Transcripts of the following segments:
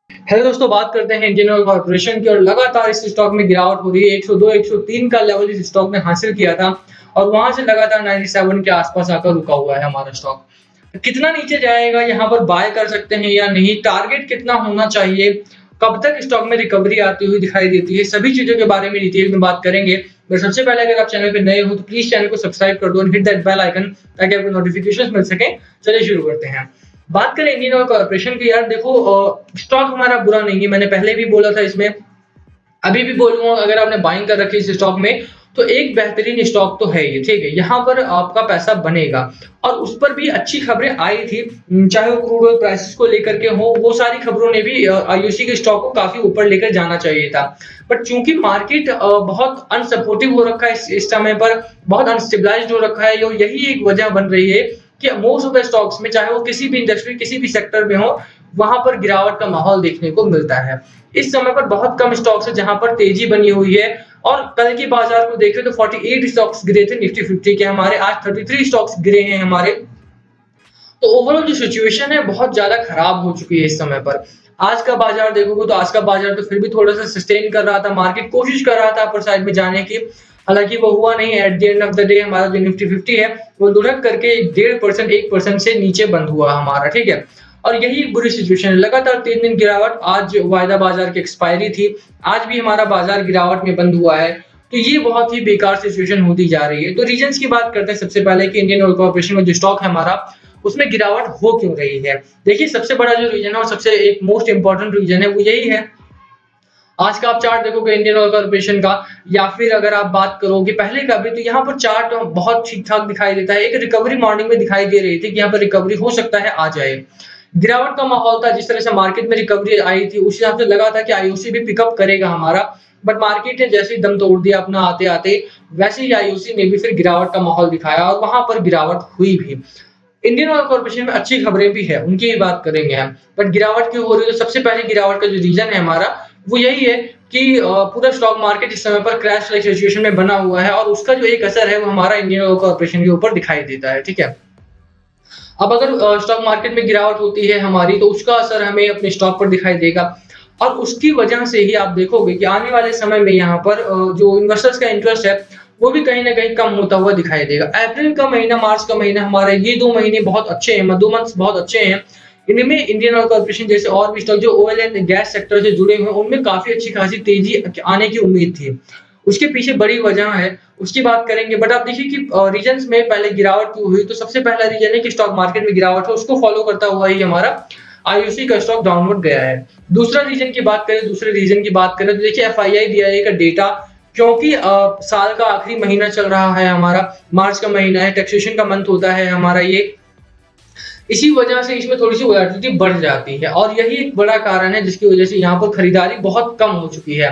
Hello दोस्तों, बात करते हैं इंडियन ऑयल कॉर्पोरेशन की और लगातार इस स्टॉक में गिरावट हो रही है। 102 103 का लेवल इस स्टॉक ने हासिल किया था और वहां से लगातार 97 के आसपास आकर रुका हुआ है हमारा स्टॉक। तो कितना नीचे जाएगा, यहाँ पर बाय कर सकते हैं या नहीं, टारगेट कितना होना चाहिए, कब तक स्टॉक में रिकवरी आती हुई दिखाई देती है, सभी चीजों के बारे में डिटेल में बात करेंगे। पर सबसे पहले अगर आप चैनल पे नए हो तो प्लीज चैनल को सब्सक्राइब कर दो और हिट दैट बेल आइकन ताकि आपको नोटिफिकेशन मिल सके। चलिए शुरू करते हैं। बात करें इंडियन ऑयल कॉर्पोरेशन की, यार देखो, स्टॉक हमारा बुरा नहीं है। मैंने पहले भी बोला था इसमें, अभी भी बोलूंगा, अगर आपने बाइंग कर रखी है इस स्टॉक में तो एक बेहतरीन स्टॉक तो है ये, ठीक है। यहाँ पर आपका पैसा बनेगा और उस पर भी अच्छी खबरें आई थी, चाहे वो क्रूड ऑयल प्राइसेस को लेकर के हो, वो सारी खबरों ने भी आईओसी के स्टॉक को काफी ऊपर लेकर जाना चाहिए था। बट चूंकि मार्केट बहुत अनसपोर्टिव हो रखा है इस समय पर, बहुत अनस्टेबलाइज्ड हो रखा है, यही एक वजह बन रही है कि मोस्ट ऑफ द स्टॉक्स में, चाहे वो किसी भी इंडस्ट्री किसी भी सेक्टर में हो, वहां पर गिरावट का माहौल देखने को मिलता है। इस समय पर बहुत कम स्टॉक्स है जहां पर तेजी बनी हुई है। और कल की बाजार को देखें तो 48 स्टॉक्स गिरे थे निफ्टी 50 के हमारे, आज 33 स्टॉक्स गिरे हैं हमारे। तो ओवरऑल जो सिचुएशन है बहुत ज्यादा खराब हो चुकी है इस समय पर। आज का बाजार देखोगे तो आज का बाजार तो फिर भी थोड़ा सा सस्टेन कर रहा था, मार्केट कोशिश कर रहा था अपर साइड में जाने की, हालांकि वो हुआ नहीं। At the end of the day हमारा जो निफ्टी 50 है वो लुढ़क करके 1.5% 1% से नीचे बंद हुआ हमारा, ठीक है। और यही बुरी सिचुएशन है, लगातार 3 दिन गिरावट। आज वायदा बाजार की एक्सपायरी थी, आज भी हमारा बाजार गिरावट में बंद हुआ है। तो ये बहुत ही बेकार सिचुएशन होती जा रही है। तो रीजंस की बात करते हैं सबसे पहले कि इंडियन ऑयल कॉर्पोरेशन में जो स्टॉक है हमारा, उसमें गिरावट हो क्यों रही है। देखिए, सबसे बड़ा जो रीजन है और सबसे एक मोस्ट इंपॉर्टेंट रीजन है वो यही है। आज का आप चार्ट देखोगे इंडियन ऑयल कॉर्पोरेशन का, या फिर अगर आप बात करोगे पहले का भी, तो यहाँ पर चार्ट बहुत ठीक ठाक दिखाई देता है। एक रिकवरी मॉर्निंग में दिखाई दे रही थी कि यहाँ पर रिकवरी हो सकता है आ जाए। गिरावट का माहौल था, जिस तरह से मार्केट में रिकवरी आई थी उस हिसाब से लगा था कि आईओसी भी पिकअप करेगा हमारा। बट मार्केट ने जैसे ही दम तोड़ दिया अपना आते आते, वैसे ही आईओसी ने भी फिर गिरावट का माहौल दिखाया और वहां पर गिरावट हुई भी। इंडियन ऑयल कॉर्पोरेशन में अच्छी खबरें भी है, उनकी भी बात करेंगे हम। बट गिरावट क्यों हो रही है, तो सबसे पहले गिरावट का जो रीजन है हमारा वो यही है कि पूरा स्टॉक मार्केट इस समय पर क्रैश लाइक सिचुएशन में बना हुआ है और उसका जो एक असर है वो हमारा इंडियन ऑयल कॉर्पोरेशन के ऊपर दिखाई देता है, ठीक है। अब अगर स्टॉक मार्केट में गिरावट होती है हमारी तो उसका असर हमें अपने स्टॉक पर दिखाई देगा और उसकी वजह से ही आप देखोगे कि आने वाले समय में यहाँ पर जो इन्वेस्टर्स का इंटरेस्ट है वो भी कहीं ना कहीं कम होता हुआ दिखाई देगा। अप्रैल का महीना, मार्च का महीना, हमारे ये 2 महीने बहुत अच्छे हैं, 2 मंथ्स बहुत अच्छे हैं। इनमें इंडियन ऑयल कॉर्पोरेशन जैसे और भी स्टॉक जो ऑयल एंड गैस सेक्टर से जुड़े हुए हैं उनमें काफी अच्छी खासी तेजी आने की उम्मीद थी। उसके पीछे बड़ी वजह है, उसकी बात करेंगे। बट आप देखिए कि रीजंस में पहले गिरावट क्यों हुई, तो सबसे पहला रीजन है कि स्टॉक मार्केट में गिरावट है, उसको फॉलो करता हुआ ही हमारा आईओसी का स्टॉक डाउनवर्ड गया है। दूसरा रीजन की बात करें, दूसरे रीजन की बात करें तो देखिए एफआईआई डीआईए का डेटा, क्योंकि साल का आखिरी महीना चल रहा है हमारा, मार्च का महीना है, टैक्सेशन का मंथ होता है हमारा ये, इसी वजह से इसमें थोड़ी सी वोलेटिलिटी बढ़ जाती है और यही एक बड़ा कारण है जिसकी वजह से यहाँ पर खरीदारी बहुत कम हो चुकी है।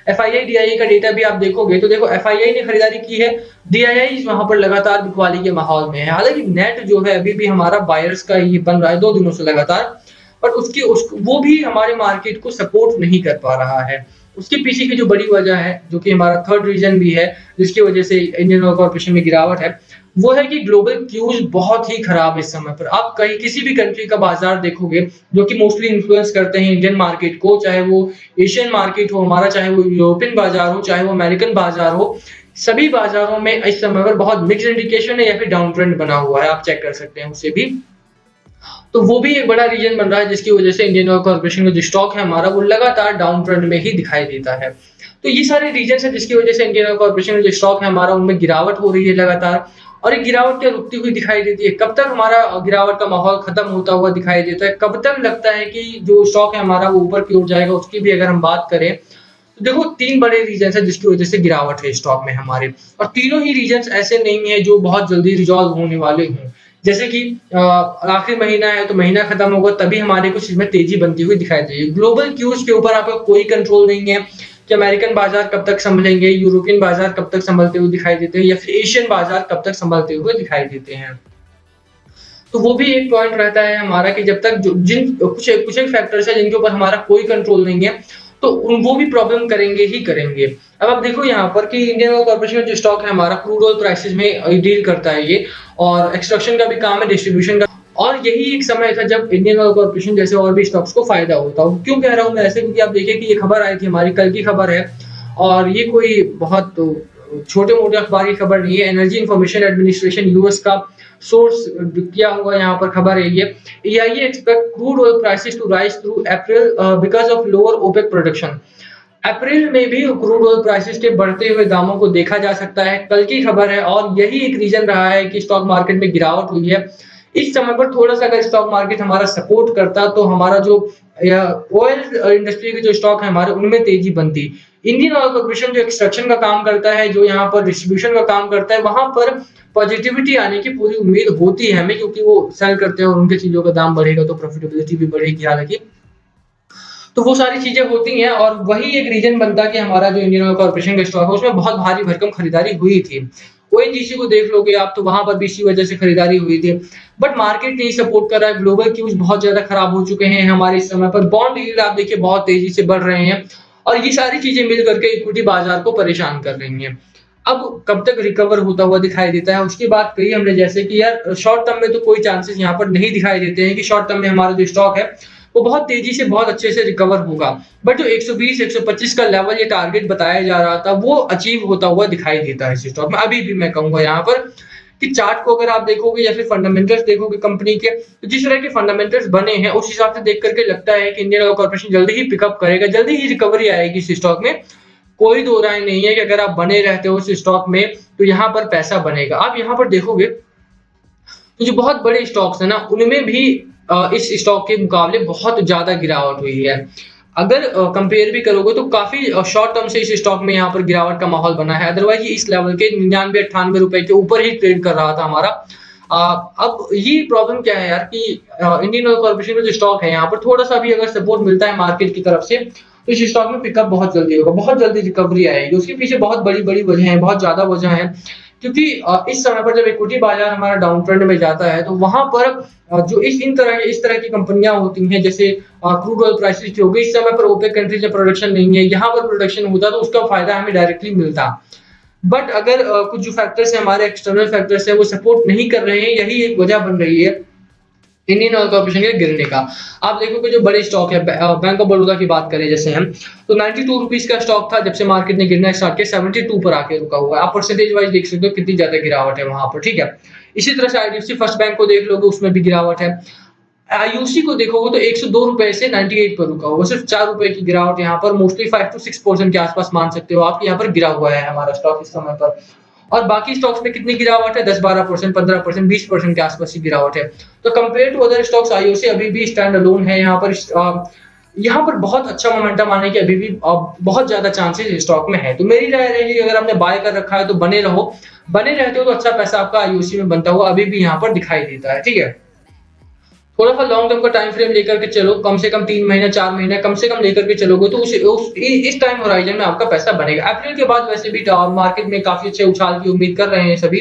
एफआईआई डीआईआई का डेटा भी आप देखोगे तो देखो एफआईआई ने खरीदारी की है, डीआईआई वहां पर लगातार बिकवाली के माहौल में है। हालांकि नेट जो है अभी भी हमारा बायर्स का ये बन रहा है 2 दिनों से लगातार, पर वो भी हमारे मार्केट को सपोर्ट नहीं कर पा रहा है। उसके पीछे की जो बड़ी वजह है, जो कि हमारा थर्ड रीजन भी है जिसकी वजह से इंडियन ऑयल कॉर्पोरेशन में गिरावट है, वो है कि ग्लोबल क्यूज बहुत ही खराब है इस समय पर। आप कहीं किसी भी कंट्री का बाजार देखोगे जो कि मोस्टली इन्फ्लुएंस करते हैं इंडियन मार्केट को, चाहे वो एशियन मार्केट हो हमारा, चाहे वो यूरोपियन बाजार हो, चाहे वो अमेरिकन बाजार हो, सभी बाजारों में इस समय पर बहुत मिक्स्ड इंडिकेशन है या फिर डाउन ट्रेंड बना हुआ है, आप चेक कर सकते हैं उसे भी। तो वो भी एक बड़ा रीजन बन रहा है जिसकी वजह से इंडियन ऑयल कॉर्पोरेशन का जो स्टॉक है हमारा वो लगातार डाउन ट्रेंड में ही दिखाई देता है। तो ये सारे रीजन है जिसकी वजह से इंडियन ऑयल कॉर्पोरेशन का जो स्टॉक है हमारा उनमें गिरावट हो रही है लगातार, और ये गिरावट क्या रुकती हुई दिखाई देती है। कब तक हमारा गिरावट का माहौल खत्म होता हुआ दिखाई देता है, कब तक लगता है कि जो स्टॉक है हमारा वो ऊपर की ओर जाएगा, उसकी भी अगर हम बात करें तो देखो 3 बड़े रीजन है जिसकी वजह से गिरावट है स्टॉक में हमारे, और तीनों ही रीजन ऐसे नहीं है जो बहुत जल्दी रिजॉल्व होने वाले हों। जैसे कि आखिरी महीना है तो महीना खत्म होगा तभी हमारे कुछ इसमें तेजी बनती हुई दिखाई देगी। ग्लोबल क्यूज के ऊपर आपका कोई कंट्रोल नहीं है कि अमेरिकन बाजार कब तक संभलेंगे, यूरोपियन बाजार कब तक संभलते हुए दिखाई देते हैं, या फिर एशियन बाजार कब तक संभलते हुए दिखाई देते हैं। तो वो भी एक पॉइंट रहता है हमारा कि जब तक कुछ एक फैक्टर्स है जिनके ऊपर हमारा कोई कंट्रोल नहीं है तो वो भी प्रॉब्लम करेंगे ही करेंगे। अब आप देखो यहाँ पर कि इंडियन ऑयल कॉर्पोरेशन का जो स्टॉक है हमारा क्रूड ऑयल प्राइसेस में डील करता है ये, और एक्सट्रैक्शन का भी काम है, डिस्ट्रीब्यूशन का। और यही एक समय था जब इंडियन ऑयल कॉर्पोरेशन जैसे और भी स्टॉक्स को फायदा होता हो। क्यों कह रहा हूँ मैं ऐसे, क्योंकि आप देखिए कि ये खबर आई थी हमारी, कल की खबर है और ये कोई बहुत छोटे-मोटे अखबार की खबर नहीं है। एनर्जी इंफॉर्मेशन एडमिनिस्ट्रेशन यूएस का सोर्स किया हुआ यहाँ पर खबर है ये। EIA expect crude oil prices to rise through April because of lower OPEC production। अप्रैल में भी क्रूड ऑयल प्राइसेस के बढ़ते हुए दामों को देखा जा सकता है। कल की खबर है और यही एक रीजन रहा है कि स्टॉक मार्केट में गिरावट हुई है। इस समय पर थोड़ा सा अगर स्टॉक मार्केट हमारा सपोर्ट करता तो हमारा जो ऑयल इंडस्ट्री के जो स्टॉक है हमारे, उनमें तेजी बनती। इंडियन ऑयल कॉर्पोरेशन जो एक्सट्रैक्शन का काम करता है, जो यहाँ पर डिस्ट्रीब्यूशन का काम करता है, वहां पर पॉजिटिविटी आने की पूरी उम्मीद होती है हमें, क्योंकि वो सेल करते हैं और उनके चीजों का दाम बढ़ेगा तो प्रॉफिटेबिलिटी भी बढ़ेगी। हालांकि तो वो सारी चीजें होती हैं और वही एक रीजन बनता कि हमारा जो इंडियन ऑयल कॉर्पोरेशन का स्टॉक है उसमें बहुत भारी भरकम खरीदारी हुई थी। ओएनजीसी को देख लोगे आप तो वहां पर भी इसी वजह से खरीदारी हुई थी। बट मार्केट नहीं सपोर्ट कर रहा है, ग्लोबल क्यूज बहुत ज्यादा खराब हो चुके हैं हमारे इस समय पर। बॉन्ड यील्ड आप देखिए बहुत तेजी से बढ़ रहे हैं और ये सारी चीजें मिल करके इक्विटी बाजार को परेशान कर रही हैं। अब कब तक रिकवर होता हुआ दिखाई देता है उसकी बात कही हमने, जैसे कि यार शॉर्ट टर्म में तो कोई चांसेस यहाँ पर नहीं दिखाई देते हैं कि शॉर्ट टर्म में हमारा जो स्टॉक है वो बहुत तेजी से बहुत अच्छे से रिकवर होगा। बट जो 120 125 का लेवल ये टारगेट बताया जा रहा था वो अचीव होता हुआ दिखाई देता है इस स्टॉक में। अभी भी मैं कहूंगा यहाँ पर कि चार्ट को अगर आप देखोगे या फिर फंडामेंटल्स देखोगे कंपनी के, तो जिस तरह के फंडामेंटल्स बने हैं उस हिसाब से देख करके लगता है कि इंडियन ऑयल कॉर्पोरेशन जल्दी ही पिकअप करेगा, जल्दी ही रिकवरी आएगी इस स्टॉक में। कोई दो राय नहीं है कि अगर आप बने रहते हो इस स्टॉक में तो यहाँ पर पैसा बनेगा। आप यहाँ पर देखोगे तो जो बहुत बड़े स्टॉक्स है ना उनमें भी इस स्टॉक के मुकाबले बहुत ज्यादा गिरावट हुई है। अगर कंपेयर भी करोगे तो काफी शॉर्ट टर्म से इस स्टॉक में यहाँ पर गिरावट का माहौल बना है। अदरवाइज ये इस लेवल के 99-98 रुपए के ऊपर ही ट्रेड कर रहा था हमारा। अब ये प्रॉब्लम क्या है यार कि इंडियन ऑयल कॉर्पोरेशन का जो स्टॉक है यहाँ पर थोड़ा सा भी अगर सपोर्ट मिलता है मार्केट की तरफ से तो इस स्टॉक में पिकअप बहुत जल्दी होगा, बहुत जल्दी रिकवरी आएगी। उसके पीछे बहुत बड़ी बड़ी वजह है, बहुत ज्यादा वजह है। क्योंकि इस समय पर जब इक्विटी बाजार हमारा डाउन ट्रेंड में जाता है तो वहां पर जो इस तरह की कंपनियां होती हैं जैसे क्रूड ऑयल प्राइसेस हो गई, इस समय पर ओपेक कंट्रीज में प्रोडक्शन नहीं है, यहाँ पर प्रोडक्शन होता तो उसका फायदा हमें डायरेक्टली मिलता। बट अगर कुछ जो फैक्टर्स है हमारे एक्सटर्नल फैक्टर्स है वो सपोर्ट नहीं कर रहे हैं, यही एक वजह बन रही है इंडियन ऑयल कॉर्पोरेशन के गिरने का। आप देखोगे जो बड़े स्टॉक है, बैंक ऑफ बड़ौदा की बात करें जैसे हम, तो 92 रुपीज का स्टॉक था, जब से मार्केट ने गिरना स्टार्ट किया 72 पर आके रुका हुआ है। आप परसेंटेज वाइज देख सकते हो कितनी ज्यादा गिरावट है वहां पर, ठीक है। इसी तरह से आईडीएफसी फर्स्ट बैंक को देख लोगे उसमें भी गिरावट है। आईयूसी को देखोगे तो 102 रुपए से 98 पर रुका हुआ, सिर्फ 4 रुपए की गिरावट यहाँ पर, मोस्टली 5 to 6% के आसपास मान सकते हो आप यहाँ पर गिरा हुआ है हमारा स्टॉक इस समय पर। और बाकी स्टॉक्स में कितनी गिरावट है, 10-12%, 15%, 20% के आसपास की गिरावट है। तो compare to other stocks IOC अभी भी स्टैंड अलोन है यहाँ पर बहुत अच्छा मोमेंटम आने के अभी भी बहुत ज्यादा चांसेस स्टॉक में है। तो मेरी राय रहेगी अगर आपने बाय कर रखा है तो बने रहो, बने रहते हो तो अच्छा पैसा आपका आईओसी में बनता हुआ अभी भी यहाँ पर दिखाई देता है, ठीक है। थोड़ा सा लॉन्ग टर्म का टाइम फ्रेम लेकर के चलो, कम से कम 3 महीने 4 महीने कम से कम लेकर के चलोगे तो इस टाइम होराइजन में आपका पैसा बनेगा। अप्रैल के बाद वैसे भी मार्केट में काफी अच्छे उछाल की उम्मीद कर रहे हैं सभी,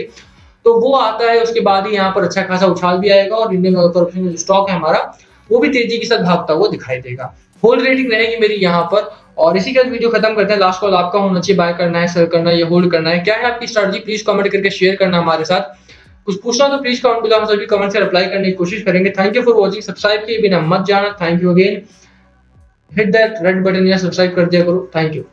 तो वो आता है उसके बाद ही यहाँ पर अच्छा खासा उछाल भी आएगा और इंडियन ऑयल कॉर्पोरेशन जो स्टॉक है हमारा वो भी तेजी के साथ भागता हुआ दिखाई देगा। होल्ड रेटिंग रहेगी मेरी यहाँ पर। और इसी के साथ वीडियो खत्म करते हैं। लास्ट कॉल आपका होना चाहिए, बाय करना है, सेल करना है या होल्ड करना है, क्या है आपकी स्ट्रेटजी, प्लीज कमेंट करके शेयर करना हमारे साथ। कुछ पूछना तो प्लीज कमेंट करो, हम सभी कमेंट से रिप्लाई करने की कोशिश करेंगे। Thank you for watching, subscribe किए बिना मत जाना। Thank you again, hit that red button या सब्सक्राइब कर दिया करो। Thank you.